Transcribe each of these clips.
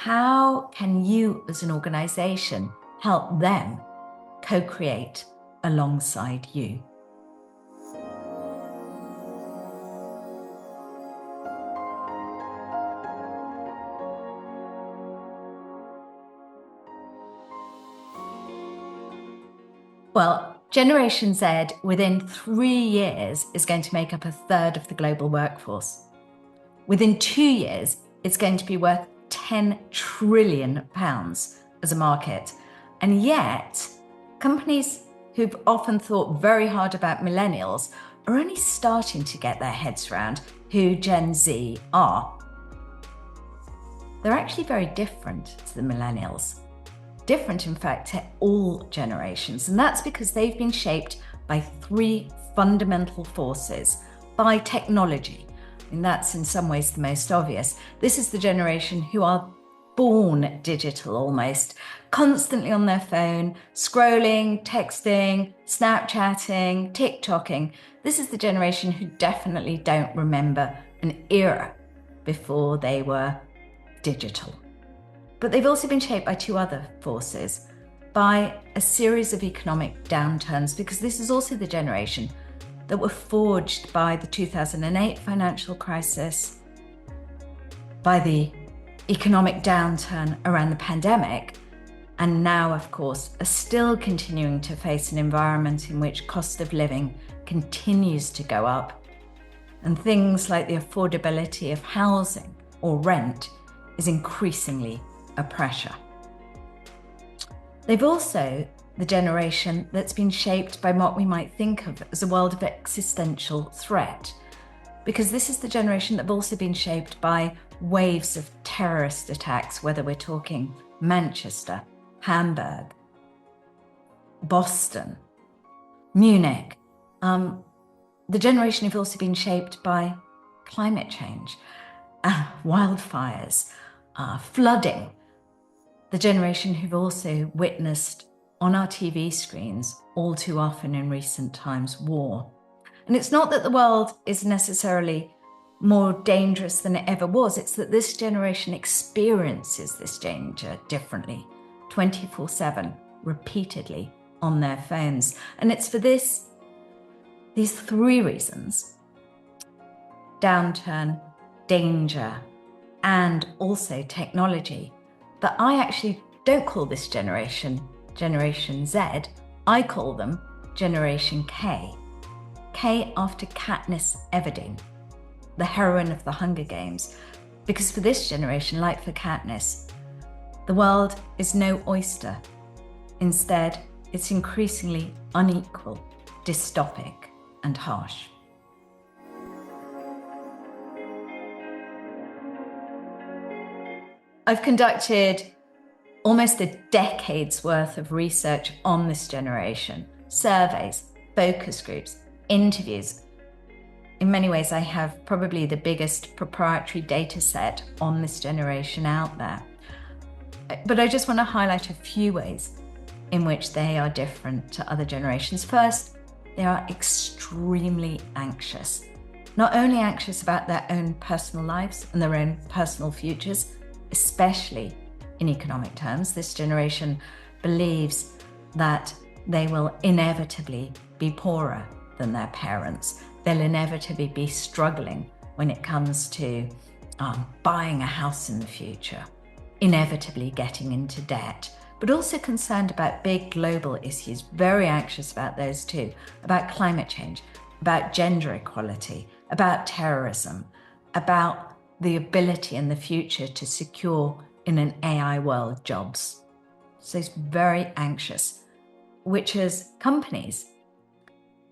how can you as an organization help them co-create alongside you? Well, Generation Z within 3 years is going to make up a third of the global workforce. Within 2 years, it's going to be worth £10 trillion as a market. And yet, companies who've often thought very hard about millennials are only starting to get their heads around who Gen Z are. They're actually very different to the millennials. Different, in fact, to all generations. And that's because they've been shaped by 3 fundamental forces. By technology, and that's in some ways the most obvious. This is the generation who are born digital almost, constantly on their phone, scrolling, texting, Snapchatting, TikToking. This is the generation who definitely don't remember an era before they were digital. But they've also been shaped by 2 other forces, by a series of economic downturns, because this is also the generation that were forged by the 2008 financial crisis, by the economic downturn around the pandemic, and now, of course, are still continuing to face an environment in which cost of living continues to go up, and things like the affordability of housing or rent is increasingly a pressure. They've also the generation that's been shaped by what we might think of as a world of existential threat, because this is the generation that have also been shaped by waves of terrorist attacks, whether we're talking Manchester, Hamburg, Boston, Munich. The generation have also been shaped by climate change, wildfires, flooding. The generation who've also witnessed on our TV screens, all too often in recent times, war. And it's not that the world is necessarily more dangerous than it ever was, it's that this generation experiences this danger differently, 24/7, repeatedly on their phones. And it's for these 3 reasons, downturn, danger, and also technology, that I actually don't call this generation Generation Z, I call them Generation K. K after Katniss Everdeen, the heroine of the Hunger Games. Because for this generation, like for Katniss, the world is no oyster. Instead, it's increasingly unequal, dystopic, and harsh. I've conducted almost a decade's worth of research on this generation, surveys, focus groups, interviews. In many ways, I have probably the biggest proprietary data set on this generation out there. But I just want to highlight a few ways in which they are different to other generations. First, they are extremely anxious. Not only anxious about their own personal lives and their own personal futures, especially in economic terms. This generation believes that they will inevitably be poorer than their parents. They'll inevitably be struggling when it comes to buying a house in the future, inevitably getting into debt, but also concerned about big global issues, very anxious about those too, about climate change, about gender equality, about terrorism, about the ability in the future to secure in an AI world jobs. So it's very anxious, which as companies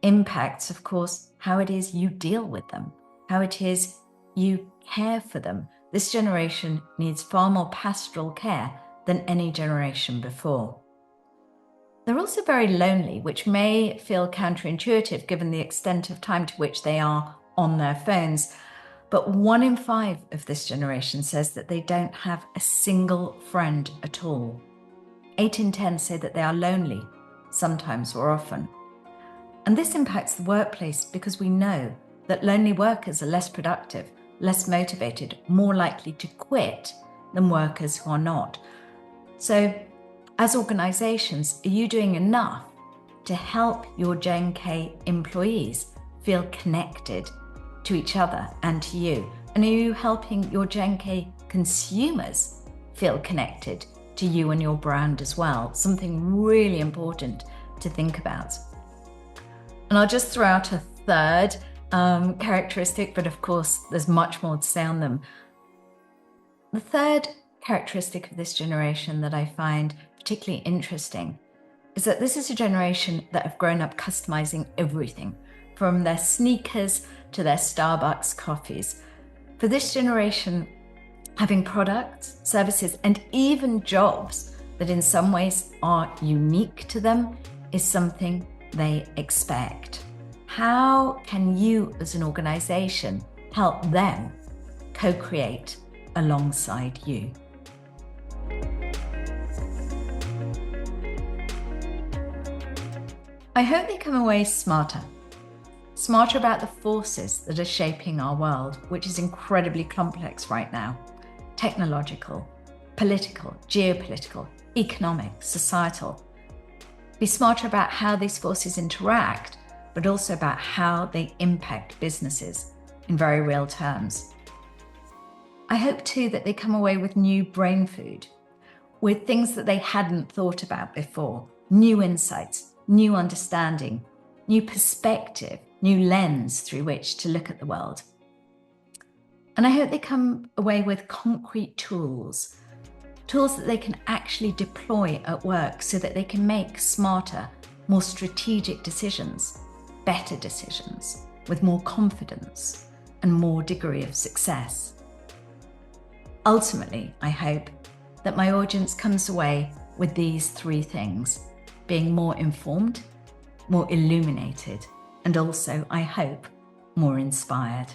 impacts, of course, how it is you deal with them, how it is you care for them. This generation needs far more pastoral care than any generation before. They're also very lonely, which may feel counterintuitive given the extent of time to which they are on their phones. But 1 in 5 of this generation says that they don't have a single friend at all. 8 in 10 say that they are lonely, sometimes or often. And this impacts the workplace because we know that lonely workers are less productive, less motivated, more likely to quit, than workers who are not. So as organizations, are you doing enough to help your Gen K employees feel connected to each other and to you? And are you helping your Gen K consumers feel connected to you and your brand as well? Something really important to think about. And I'll just throw out a third characteristic, but of course, there's much more to say on them. The third characteristic of this generation that I find particularly interesting is that this is a generation that have grown up customizing everything, from their sneakers to their Starbucks coffees. For this generation, having products, services, and even jobs that in some ways are unique to them is something they expect. How can you as an organization help them co-create alongside you? I hope they come away smarter about the forces that are shaping our world, which is incredibly complex right now. Technological, political, geopolitical, economic, societal. Be smarter about how these forces interact, but also about how they impact businesses in very real terms. I hope too that they come away with new brain food, with things that they hadn't thought about before, new insights, new understanding, new perspective, new lens through which to look at the world. And I hope they come away with concrete tools that they can actually deploy at work so that they can make smarter, more strategic decisions, better decisions, with more confidence and more degree of success. Ultimately, I hope that my audience comes away with these three things: being more informed, more illuminated, and also, I hope, more inspired.